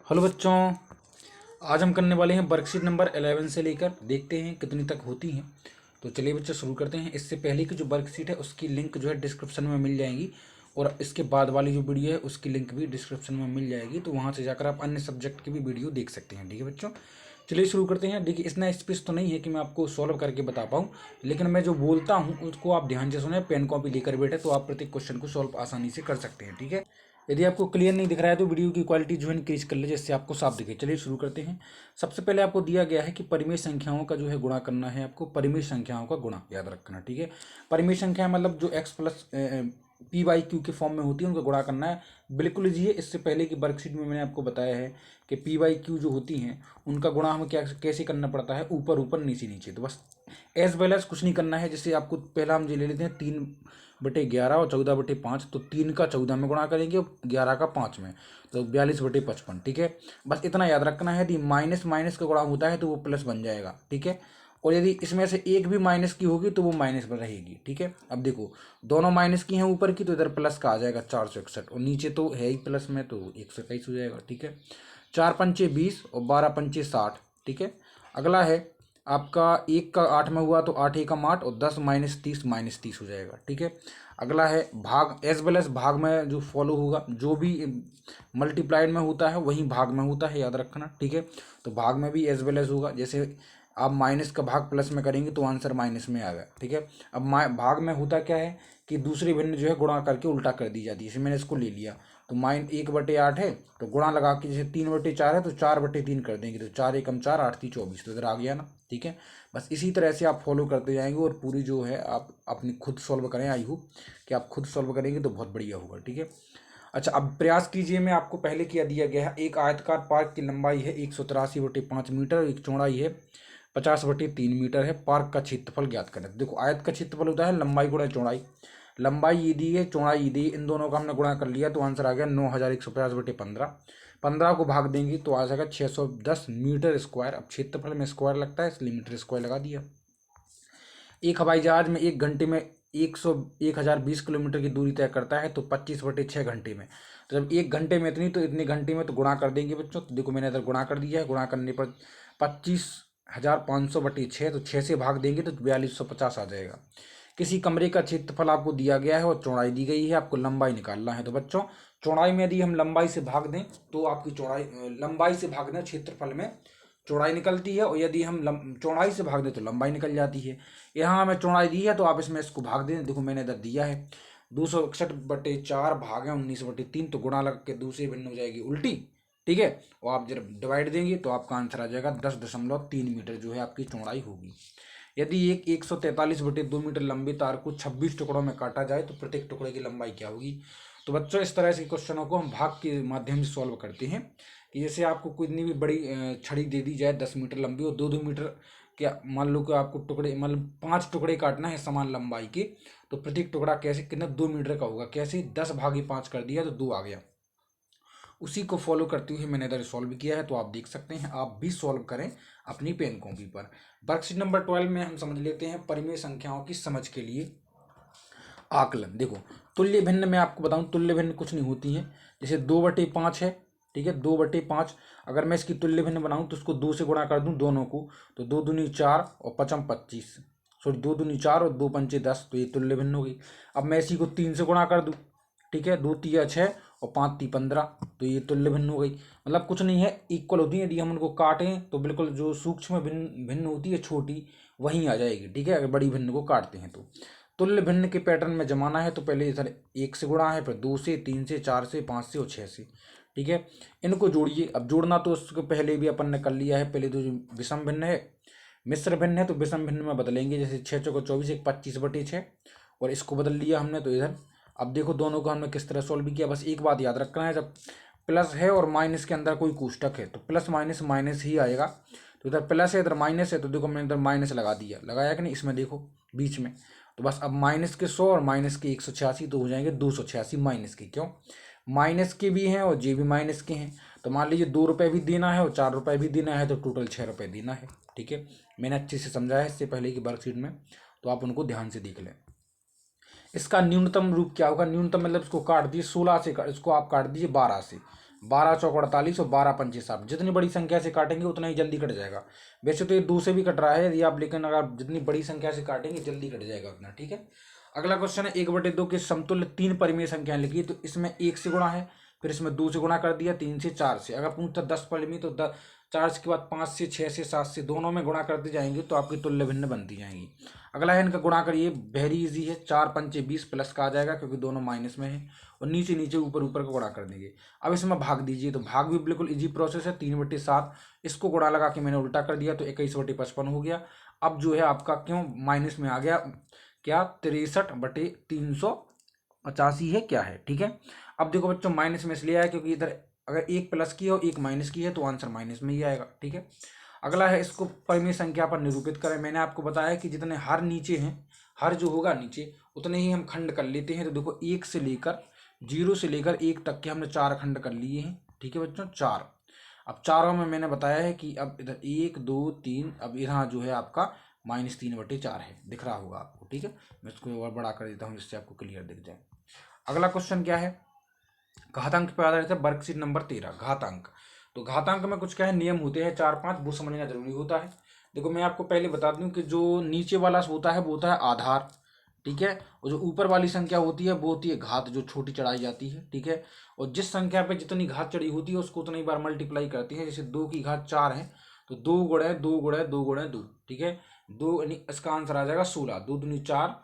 Hello बच्चों, आज हम करने वाले हैं वर्कशीट नंबर 11 से लेकर देखते हैं कितनी तक होती हैं। तो चलिए बच्चों शुरू करते हैं। इससे पहले की जो वर्कशीट है उसकी लिंक जो है डिस्क्रिप्शन में मिल जाएगी, और इसके बाद वाली जो वीडियो है उसकी लिंक भी डिस्क्रिप्शन में मिल जाएगी, तो वहाँ से जाकर आप अन्य सब्जेक्ट की भी वीडियो देख सकते हैं। ठीक है बच्चों, चलिए शुरू करते हैं। देखिए, इतना स्पेस तो नहीं है कि मैं आपको सॉल्व करके बता पाऊँ, लेकिन मैं जो बोलता हूँ उसको आप ध्यान से सुने, पेन कॉपी लेकर बैठे तो आप प्रत्येक क्वेश्चन को सॉल्व आसानी से कर सकते हैं। ठीक है, यदि आपको क्लियर नहीं दिख रहा है तो वीडियो की क्वालिटी जो है इंक्रीज कर लीजिए, जिससे आपको साफ दिखे। चलिए शुरू करते हैं। सबसे पहले आपको दिया गया है कि परिमेय संख्याओं का जो है गुणा करना है। आपको परिमेय संख्याओं का गुणा याद रखना। ठीक है, परिमेय संख्या मतलब जो x plus p y q के फॉर्म में होती है उनका गुणा करना है। बिल्कुल इजी है। इससे पहले की वर्कशीट में मैंने आपको बताया है कि पी वाई क्यू जो होती हैं उनका गुणा हमें क्या कैसे करना पड़ता है, ऊपर ऊपर नीचे नीचे। तो बस एज वेल एज कुछ नहीं करना है। जैसे आपको पहला हम जो ले लेते हैं 3/11 और 14/5, तो 3 का 14 में गुणा करेंगे और 11 का 5 में, तो 42/55। ठीक है, बस इतना याद रखना है। यदि माइनस माइनस का गुणा होता है तो वो प्लस बन जाएगा। ठीक है, और यदि इसमें से एक भी माइनस की होगी तो वो माइनस में रहेगी। ठीक है, अब देखो दोनों माइनस की हैं ऊपर की, तो इधर प्लस का आ जाएगा 461, और नीचे तो है ही प्लस में, तो 121 हो जाएगा। ठीक है, 4×5 = 20 और 12×5 = 60। ठीक है, अगला है आपका 1 का 8 में हुआ तो 8×1 = 8, और 10 - 30 हो जाएगा। ठीक है, अगला है भाग। एज वेल एज भाग में जो फॉलो होगा, जो भी मल्टीप्लाइड में होता है वही भाग में होता है, याद रखना। ठीक है, तो भाग में भी एज वेल एज होगा। जैसे आप माइनस का भाग प्लस में करेंगे तो आंसर माइनस में आएगा। ठीक है, अब भाग में होता क्या है कि दूसरी भिन्न जो है गुणा करके उल्टा कर दी जाती है। जैसे मैंने इसको ले लिया तो 1/8 है, तो गुणा लगा के जैसे 3/4 है तो 4/3 कर देंगे, तो 4×1 = 4, 8×3 = 24, तो इधर आ गया ना। ठीक है, बस इसी तरह से आप फॉलो करते जाएंगे और पूरी जो है आप अपनी खुद सॉल्व करें। आई होप कि आप खुद सॉल्व करेंगे तो बहुत बढ़िया होगा। ठीक है, अच्छा अब प्रयास कीजिए। मैं आपको पहले क्या दिया गया है, एक आयतकार पार्क की लंबाई है 183/5 मीटर और एक चौड़ाई है 50/3 मीटर है। पार्क का क्षेत्रफल ज्ञात करें। तो देखो, आयत का क्षेत्रफल होता है लंबाई गुणा चौड़ाई। लंबाई ये दी है, चौड़ाई ये दी, इन दोनों का हमने गुणा कर लिया तो आंसर आ गया 9150/15। 15 को भाग देंगे तो आ जाएगा 610 मीटर स्क्वायर। अब क्षेत्रफल में स्क्वायर लगता है इसलिए मीटर स्क्वायर लगा दिया। एक हवाई जहाज में 1 घंटे में 1020 किलोमीटर की दूरी तय करता है, तो 25/6 घंटे में। तो जब 1 घंटे में इतनी, तो इतने घंटे में तो गुणा कर देंगे बच्चों। तो देखो मैंने इधर गुणा कर दिया है। गुणा करने पर 25,500/6, तो 6 से भाग देंगे तो 4250 आ जाएगा। किसी कमरे का क्षेत्रफल आपको दिया गया है और चौड़ाई दी गई है, आपको लंबाई निकालना है। तो बच्चों चौड़ाई में यदि हम लंबाई से भाग दें तो आपकी चौड़ाई, लंबाई से भाग दें क्षेत्रफल में चौड़ाई निकलती है, और यदि हम चौड़ाई से भाग दें तो लंबाई निकल जाती है। यहाँ हमें चौड़ाई दी है तो आप इसमें इसको भाग दें। देखो मैंने इधर दिया है 261/4 भाग है 19/3, तो गुणा लग के दूसरी भिन्न हो जाएगी उल्टी। ठीक है, और आप जब डिवाइड देंगे तो आपका आंसर आ जाएगा 10.3 मीटर जो है आपकी चौड़ाई होगी। यदि एक 143/2 मीटर लंबे तार को 26 टुकड़ों में काटा जाए तो प्रत्येक टुकड़े की लंबाई क्या होगी। तो बच्चों इस तरह से क्वेश्चनों को हम भाग के माध्यम से सॉल्व करते हैं कि जैसे आपको कितनी भी बड़ी छड़ी दे दी जाए 10 मीटर लंबी और 2-2 मीटर, क्या मान लो कि आपको टुकड़े मतलब 5 टुकड़े काटना है समान लंबाई के, तो प्रत्येक टुकड़ा कैसे कितना 2 मीटर का होगा। कैसे 10/5 कर दिया तो 2 आ गया। उसी को फॉलो करते हुए मैंने इधर सॉल्व किया है, तो आप देख सकते हैं। आप भी सॉल्व करें अपनी पेन कॉपी पर। वर्कशीट नंबर 12 में हम समझ लेते हैं परिमेय संख्याओं की समझ के लिए आकलन। देखो तुल्य भिन्न में आपको बताऊं, तुल्य भिन्न कुछ नहीं होती है। जैसे 2/5 है, ठीक है, 2/5 अगर मैं इसकी तुल्य भिन्न बनाऊं तो उसको 2 से गुणा कर दूं दोनों को, तो 2 दूनी 4 और 5 25, सॉरी 2 दूनी 4 और 2 पंचे 10, तो ये तुल्य भिन्न हो गई। अब मैं इसी को 3 से गुणा कर दूं, ठीक है, 2 तिया 6 और 5 ती 15, तो ये तुल्य भिन्न हो गई। मतलब कुछ नहीं है, इक्वल होती है। यदि हम उनको काटें तो बिल्कुल जो सूक्ष्म भिन्न भिन्न होती है छोटी, वहीं आ जाएगी। ठीक है, अगर बड़ी भिन्न को काटते हैं तो तुल्य भिन्न के पैटर्न में जमाना है तो पहले इधर 1 से गुणा है, फिर 2 से, 3 से, 4 से, 5 से और 6 से। ठीक है, इनको जोड़िए। अब जोड़ना तो उसके पहले भी अपन ने कर लिया है। पहले तो जो विषम भिन्न है, मिश्र भिन्न है, तो विषम भिन्न में बदलेंगे। जैसे 6×4 = 24, एक 25/6, और इसको बदल लिया हमने तो इधर। अब देखो दोनों को हमने किस तरह सॉल्व किया। बस एक बात याद रखना है, जब प्लस है और माइनस के अंदर कोई कोष्टक है तो प्लस माइनस माइनस ही आएगा। तो इधर प्लस है इधर माइनस है, तो देखो मैंने इधर माइनस लगा दिया, लगाया कि नहीं, इसमें देखो बीच में। तो बस अब माइनस के 100 और माइनस के 186, तो हो जाएंगे 286 माइनस के। क्यों, माइनस के भी हैं और जे भी माइनस के हैं। तो मान लीजिए 2 रुपये भी देना है और 4 रुपये भी देना है, तो टोटल 6 रुपये देना है। ठीक है, मैंने अच्छे से समझाया है इससे पहले की वर्कशीट में, तो आप उनको ध्यान से देख लें। इसका न्यूनतम रूप क्या होगा, न्यूनतम मतलब इसको काट दिए 16 से, इसको आप काट दीजिए 12 से। 12 चौक 48 और 12 पंचे 60। जितनी बड़ी संख्या से काटेंगे उतना ही जल्दी कट जाएगा। वैसे तो ये 2 से भी कट रहा है यदि आप, लेकिन अगर जितनी बड़ी संख्या से काटेंगे जल्दी कट जाएगा उतना। ठीक है, अगला क्वेश्चन है 1/2 के समतुल्य 3 परिमेय संख्या लिखी। तो इसमें 1 से गुणा है, फिर इसमें 2 से गुणा कर दिया, 3 से, 4 से। अगर पूछता 10 परिमेय तो 4 के बाद 5 से, 6 से, 7 से, दोनों में गुणा करते जाएंगे तो आपकी तुल्य भिन्न बनती जाएंगी। अगला है इनका गुणा करिए, वेरी इजी है। 4 पंचे 20 प्लस का आ जाएगा क्योंकि दोनों माइनस में है, और नीचे नीचे ऊपर ऊपर को गुणा कर देंगे। अब इसमें भाग दीजिए, तो भाग भी बिल्कुल इजी प्रोसेस है। 3/7 इसको गुणा लगा के मैंने उल्टा कर दिया तो 21/55 हो गया। अब जो है आपका क्यों माइनस में आ गया, क्या 63/385 है क्या है। ठीक है, अब देखो बच्चों माइनस में इसलिए आया क्योंकि इधर अगर एक प्लस की है और एक माइनस की है तो आंसर माइनस में ही आएगा। ठीक है, अगला है इसको परिमेय संख्या पर निरूपित करें। मैंने आपको बताया कि जितने हर नीचे हैं, हर जो होगा नीचे उतने ही हम खंड कर लेते हैं। तो देखो 1 से लेकर 0 से लेकर 1 तक के हमने 4 खंड कर लिए हैं। ठीक है बच्चों, 4। अब चारों में मैंने बताया है कि अब इधर 1 2 3, अब यहाँ जो है आपका -3/4 है, दिख रहा होगा आपको। ठीक है, मैं इसको और बड़ा कर देता हूँ जिससे आपको क्लियर दिख जाए। अगला क्वेश्चन क्या है, घातांक पे आधारित है, वर्कशीट नंबर 13 घातांक। तो घातांक में कुछ क्या है, नियम होते हैं 4-5, वो समझना जरूरी होता है। देखो मैं आपको पहले बता दूं कि जो नीचे वाला होता है वो होता है आधार। ठीक है, और जो ऊपर वाली संख्या होती है वो होती है घात, जो छोटी चढ़ाई जाती है। ठीक है, और जिस संख्या पे जितनी घात चढ़ी होती है उसको उतनी बार मल्टीप्लाई करती है। जैसे 2 की घात 4 है तो 2 गुणे 2 गुणे 2 गुणे 2। ठीक है, 2 यानी इसका आंसर आ जाएगा 16। 2 दूनी 4,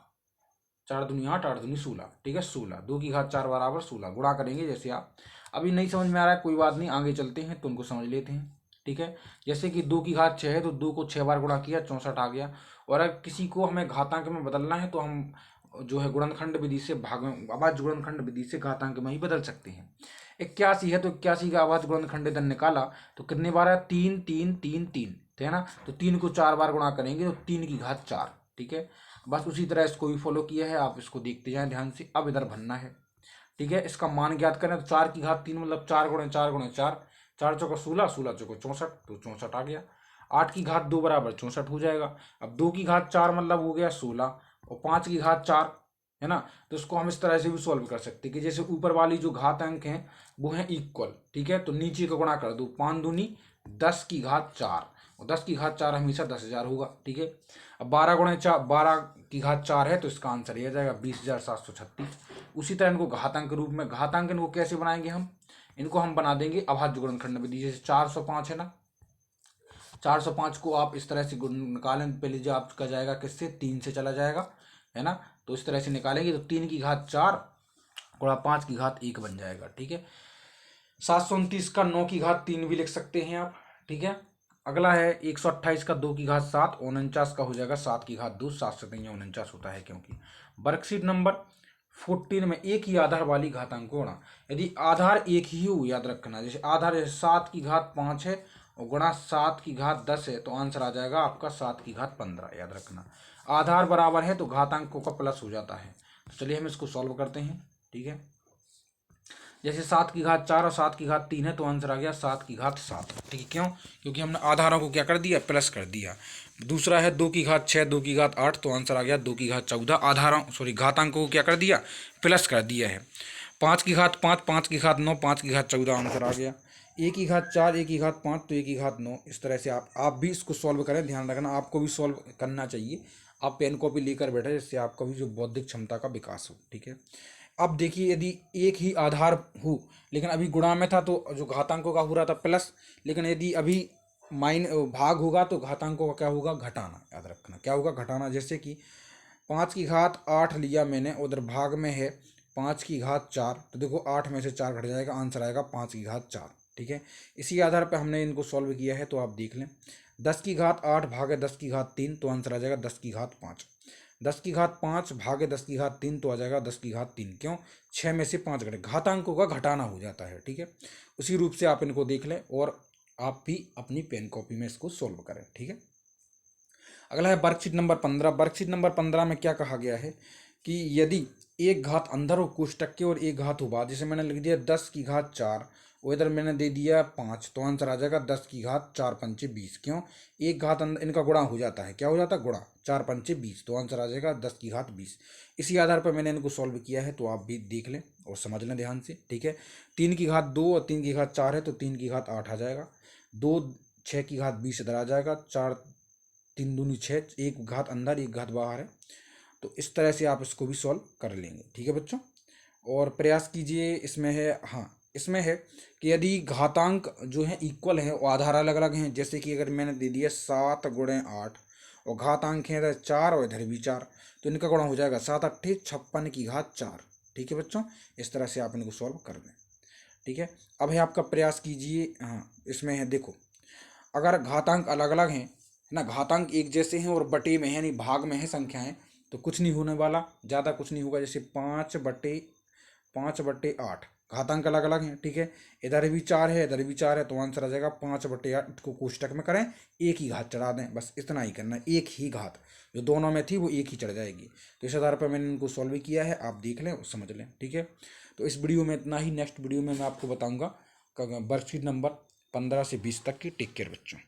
4 दूनी 8, 8 दूनी 16। ठीक है, 16, 2 की घात 4 बराबर 16। गुणा करेंगे जैसे आप, अभी नहीं समझ में आ रहा है कोई बात नहीं, आगे चलते हैं तो उनको समझ लेते हैं। ठीक है, जैसे कि 2 की घात 6 है तो 2 को 6 बार गुणा किया, 64 आ गया। और अगर किसी को हमें घातांक में बदलना है तो हम जो है गुणनखंड विधि से भाग में अभाज्य गुणनखंड विधि से घातांक में ही बदल सकते हैं। 81 है तो 81 का अभाज्य गुणनखंड इधर निकाला तो कितने बार है, 3 3 3 3 है ना। तो 3 को 4 बार गुणा करेंगे तो 3 की घात 4। ठीक है, बस उसी तरह इसको भी फॉलो किया है, आप इसको देखते जाएं ध्यान से। अब इधर भरना है। ठीक है, इसका मान ज्ञात करें तो 4 की घात 3 मतलब 4 गुणे 4 गुणे 4, 4 चौका 16, 16 चौका 64, तो 64 आ गया। 8 की घात 2 बराबर 64 हो जाएगा। अब 2 की घात 4 मतलब हो गया 16, और 5 की घात 4 है ना। तो इसको हम इस तरह से भी सॉल्व कर सकते हैं कि जैसे ऊपर वाली जो घात अंक हैं वो हैं इक्वल। ठीक है, तो नीचे का गुणा कर दो, 5 दूनी 10 की घात 4, और 10 की घात 4 हमेशा 10,000 होगा। ठीक है, अब 12 गुणे 4, 12 की घात 4 है तो इसका आंसर ये आ जाएगा 20,736। उसी तरह इनको घातांक रूप में, घातांक इनको कैसे बनाएंगे हम, इनको हम बना देंगे अभाज्य गुणनखंड विधि। जैसे 405 है ना, 405 को आप इस तरह से निकालें, पहले जो आपका जाएगा किससे, 3 से चला जाएगा है ना। तो इस तरह से निकालेंगे तो 3 की घात 4 गुणा 5 की घात 1 बन जाएगा। ठीक है, 729 का 9 की घात 3 भी लिख सकते हैं आप। ठीक है, अगला है 128 का 2 की घात 7, 49 का हो जाएगा 7 की घात 2, 7 से 49 होता है क्योंकि। वर्कशीट नंबर 14 में एक ही आधार वाली घातांक को गुणा, यदि आधार एक ही हो, याद रखना, जैसे आधार जैसे 7 की घात 5 है और गुणा 7 की घात 10 है तो आंसर आ जाएगा आपका 7 की घात 15। याद रखना, आधार बराबर है तो घातांकों का प्लस हो जाता है। तो चलिए हम इसको सॉल्व करते हैं। ठीक है, जैसे 7 की घात 4 और 7 की घात 3 है तो आंसर आ गया 7 की घात 7। ठीक है, क्यों, क्योंकि हमने आधारों को क्या कर दिया, प्लस कर दिया। दूसरा है 2 की घात 6, 2 की घात 8 तो आंसर आ गया 2 की घात 14। आधारों घातांकों को क्या कर दिया, प्लस कर दिया है। 5 की घात 5, 5 की घात 9, 5 की घात 14 आंसर आ गया। 1 की घात 4, 1 की घात 5 तो 1 की घात 9। इस तरह से आप भी इसको सॉल्व करें, ध्यान रखना आपको भी सॉल्व करना चाहिए। आप पेन कॉपी लेकर बैठे जिससे आपका भी जो बौद्धिक क्षमता का विकास हो। ठीक है, अब देखिए यदि एक ही आधार हो, लेकिन अभी गुणा में था तो जो घातांकों का हो रहा था प्लस, लेकिन यदि अभी भाग होगा तो घातांकों का क्या होगा, घटाना। याद रखना क्या होगा, घटाना। जैसे कि 5 की घात 8 लिया मैंने, उधर भाग में है 5 की घात 4 तो देखो 8 में से 4 घट जाएगा, आंसर आएगा 5 की घात 4। ठीक है, इसी आधार पर हमने इनको सॉल्व किया है तो आप देख लें। 10 की घात 8 भागे 10 की घात 3 तो आंसर आ जाएगा 10 की घात 5। 10 की घात 5 भागे 10 की घात 3 तो आ जाएगा 10 की घात 3। क्यों, 6 में से 5 घटे, घातांकों का घटाना हो जाता है। ठीक है, उसी रूप से आप इनको देख लें और आप भी अपनी पेन कॉपी में इसको सॉल्व करें। ठीक है, अगला है वर्कशीट नंबर 15। वर्कशीट नंबर 15 में क्या कहा गया है कि यदि एक घात अंदर हो कोष्टक के और एक घात हो बाहर, जैसे मैंने लिख दिया 10 की घात 4 और इधर मैंने दे दिया 5, तो आंसर आ जाएगा 10 की घात 4 पंचे 20। क्यों? एक घात इनका गुणा हो जाता है, क्या हो जाता है? गुणा। 4 पंचे 20, तो आंसर आ जाएगा 10 की घात 20। इसी आधार पर मैंने इनको सॉल्व किया है, तो आप भी देख लें और समझ लें ध्यान से, ठीक है। 3 की घात 2 और 3 की घात 4 है, तो 3 की घात 8 आ जाएगा। 2 6 की घात 20 इधर आ जाएगा। 4 3 दूनी 6, एक घात अंदर एक घात बाहर है। तो इस तरह से आप इसको भी सॉल्व कर लेंगे, ठीक है बच्चों। और प्रयास कीजिए। इसमें है, हाँ इसमें है कि यदि घातांक जो है इक्वल है और आधार अलग अलग हैं, जैसे कि अगर मैंने दे दिया 7 गुणे 8 और घातांक है इधर 4 और इधर भी 4, तो इनका गुणा हो जाएगा 7 अट्ठे 56 की घात 4। ठीक है बच्चों, इस तरह से आप इनको सॉल्व कर दें, ठीक है। अब है आपका प्रयास कीजिए। हाँ इसमें है, देखो अगर घातांक अलग अलग हैं ना, घातांक एक जैसे हैं और बटे में है यानी भाग में है संख्याएं, तो कुछ नहीं होने वाला, ज़्यादा कुछ नहीं होगा। जैसे 5/8 घातांक अलग अलग हैं, ठीक है। इधर भी 4 है इधर भी 4 है, तो आंसर आ जाएगा 5/8 को कोष्टक में करें, एक ही घात चढ़ा दें, बस इतना ही करना है। एक ही घात जो दोनों में थी वो एक ही चढ़ जाएगी। तो इस आधार पर मैंने इनको सॉल्व किया है, आप देख लें और समझ लें, ठीक है। तो इस वीडियो में इतना ही। नेक्स्ट वीडियो में मैं आपको बताऊँगा वर्कशीट नंबर 15 से 20 तक की। टेक केयर बच्चों।